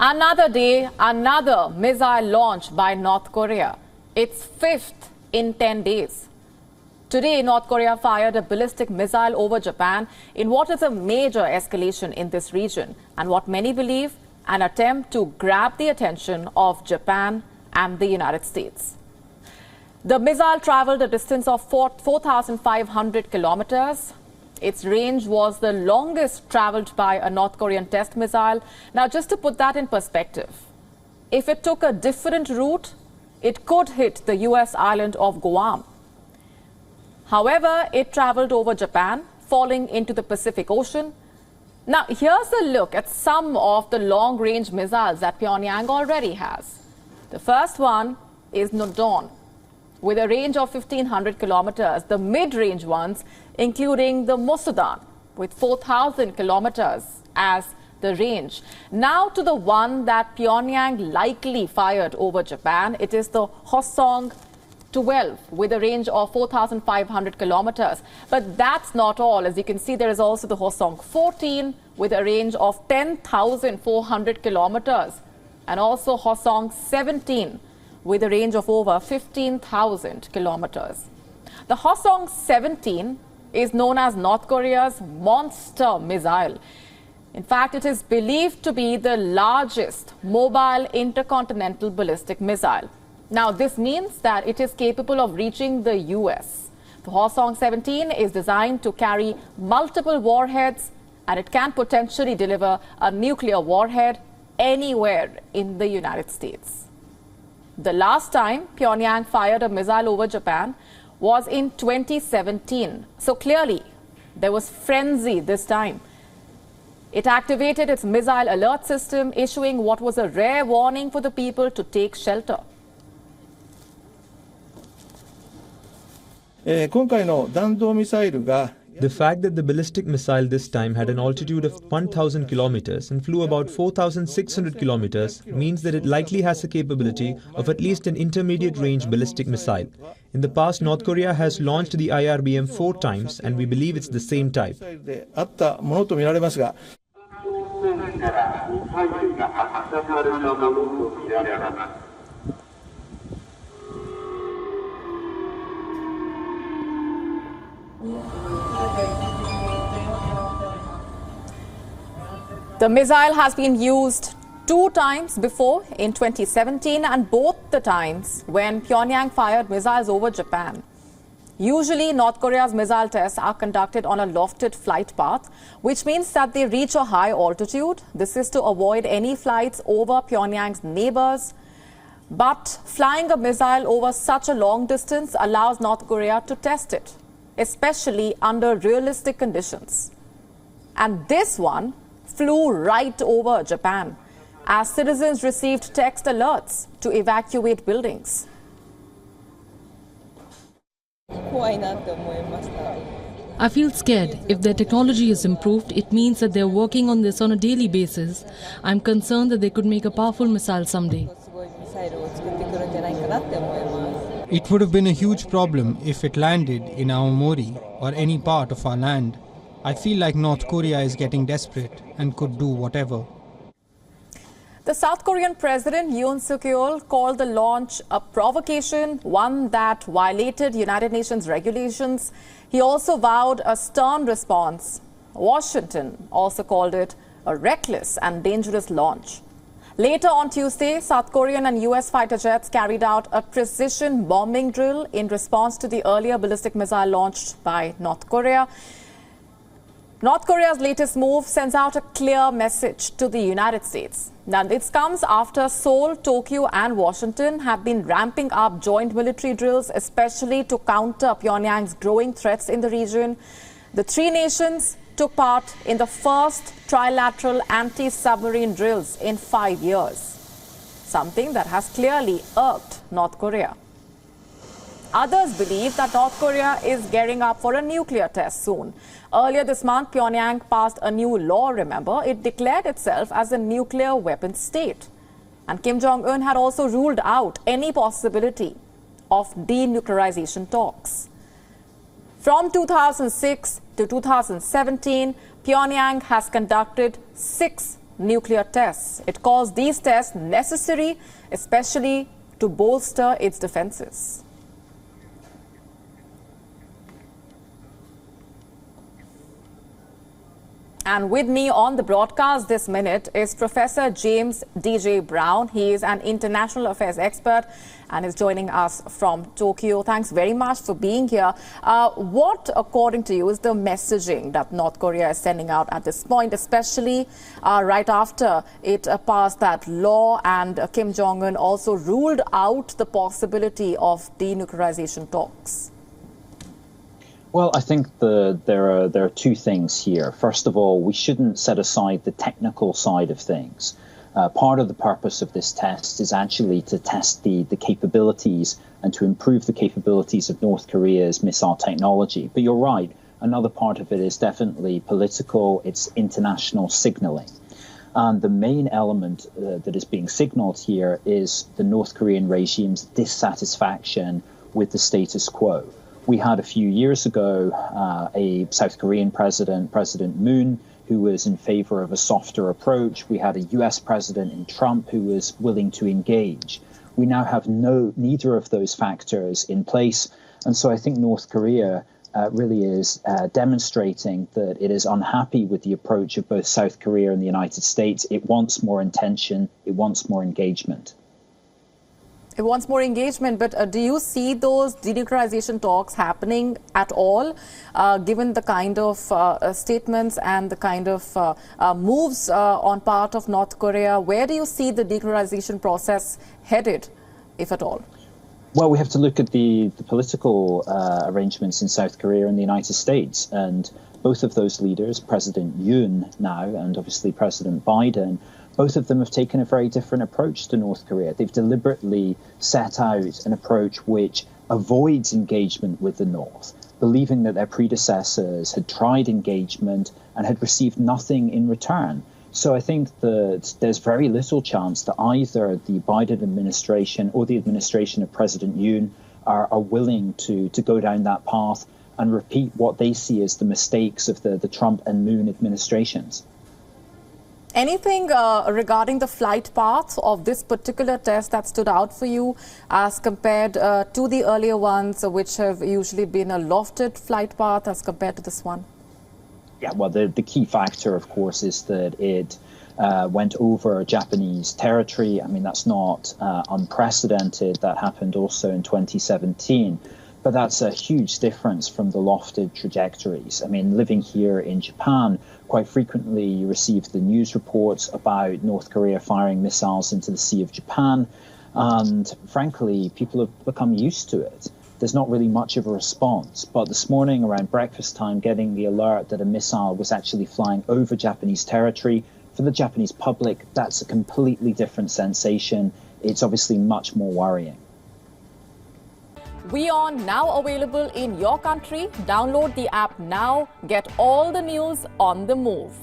Another day, another missile launch by North Korea. Its fifth in 10 days. Today, North Korea fired a ballistic missile over Japan in what is a major escalation in this region and what many believe an attempt to grab the attention of Japan and the United States. The missile traveled a distance of 4,500 kilometers. Its range was the longest traveled by a North Korean test missile. Now, just to put that in perspective, if it took a different route, it could hit the US island of Guam. However, it traveled over Japan, falling into the Pacific Ocean. Now, here's a look at some of the long-range missiles that Pyongyang already has. The first one is Nodon, with a range of 1,500 kilometers. The mid-range ones, including the Mosudan, with 4,000 kilometers as the range. Now to the one that Pyongyang likely fired over Japan. It is the Hwasong-12 with a range of 4,500 kilometers. But that's not all. As you can see, there is also the Hwasong-14 with a range of 10,400 kilometers, and also Hwasong-17 with a range of over 15,000 kilometers. The Hwasong-17 is known as North Korea's monster missile. In fact, it is believed to be the largest mobile intercontinental ballistic missile. Now, this means that it is capable of reaching the US. The Hwasong-17 is designed to carry multiple warheads, and it can potentially deliver a nuclear warhead anywhere in the United States. The last time Pyongyang fired a missile over Japan was in 2017. So clearly, there was frenzy this time. It activated its missile alert system, issuing what was a rare warning for the people to take shelter. The fact that the ballistic missile this time had an altitude of 1,000 kilometers and flew about 4,600 kilometers means that it likely has the capability of at least an intermediate-range ballistic missile. In the past, North Korea has launched the IRBM 4 times, and we believe it's the same type. The missile has been used 2 times before, in 2017 and both the times when Pyongyang fired missiles over Japan. Usually, North Korea's missile tests are conducted on a lofted flight path, which means that they reach a high altitude. This is to avoid any flights over Pyongyang's neighbors. But flying a missile over such a long distance allows North Korea to test it, especially under realistic conditions. And this one flew right over Japan as citizens received text alerts to evacuate buildings. I feel scared. If their technology is improved, it means that they're working on this on a daily basis. I'm concerned that they could make a powerful missile someday. It would have been a huge problem if it landed in Aomori or any part of our land. I feel like North Korea is getting desperate and could do whatever. The South Korean President Yoon Suk-yeol called the launch a provocation, one that violated United Nations regulations. He also vowed a stern response. Washington also called it a reckless and dangerous launch. Later on Tuesday, South Korean and US fighter jets carried out a precision bombing drill in response to the earlier ballistic missile launched by North Korea. North Korea's latest move sends out a clear message to the United States. Now, this comes after Seoul, Tokyo and Washington have been ramping up joint military drills, especially to counter Pyongyang's growing threats in the region. The 3 nations took part in the first trilateral anti-submarine drills in 5 years, something that has clearly irked North Korea. Others believe that North Korea is gearing up for a nuclear test soon. Earlier this month, Pyongyang passed a new law, remember. It declared itself as a nuclear weapons state. And Kim Jong-un had also ruled out any possibility of denuclearization talks. From 2006 to 2017, Pyongyang has conducted 6 nuclear tests. It calls these tests necessary, especially to bolster its defenses. And with me on the broadcast this minute is Professor James D.J. Brown. He is an international affairs expert and is joining us from Tokyo. Thanks very much for being here. What, according to you, is the messaging that North Korea is sending out at this point, especially right after it passed that law and Kim Jong-un also ruled out the possibility of denuclearization talks? Well, I think there are two things here. First of all, we shouldn't set aside the technical side of things. Part of the purpose of this test is actually to test the capabilities and to improve the capabilities of North Korea's missile technology. But you're right, another part of it is definitely political, it's international signaling. And the main element that is being signaled here is the North Korean regime's dissatisfaction with the status quo. We had a few years ago a South Korean president, President Moon, who was in favor of a softer approach. We had a US president in Trump who was willing to engage. We now have neither of those factors in place. And so I think North Korea really is demonstrating that it is unhappy with the approach of both South Korea and the United States. It wants more intention. It wants more engagement. It wants more engagement, but do you see those denuclearization talks happening at all, given the kind of statements and the kind of moves on part of North Korea? Where do you see the denuclearization process headed, if at all? Well, we have to look at the political arrangements in South Korea and the United States. And both of those leaders, President Yoon now and obviously President Biden, both of them have taken a very different approach to North Korea. They've deliberately set out an approach which avoids engagement with the North, believing that their predecessors had tried engagement and had received nothing in return. So I think that there's very little chance that either the Biden administration or the administration of President Yoon are willing to go down that path and repeat what they see as the mistakes of the Trump and Moon administrations. Anything regarding the flight path of this particular test that stood out for you as compared to the earlier ones, which have usually been a lofted flight path as compared to this one? Yeah, well, the key factor, of course, is that it went over Japanese territory. I mean, that's not unprecedented. That happened also in 2017. But that's a huge difference from the lofted trajectories. I mean, living here in Japan, quite frequently you receive the news reports about North Korea firing missiles into the Sea of Japan. And frankly, people have become used to it. There's not really much of a response. But this morning around breakfast time, getting the alert that a missile was actually flying over Japanese territory, for the Japanese public, that's a completely different sensation. It's obviously much more worrying. WION now available in your country. Download the app now. Get all the news on the move.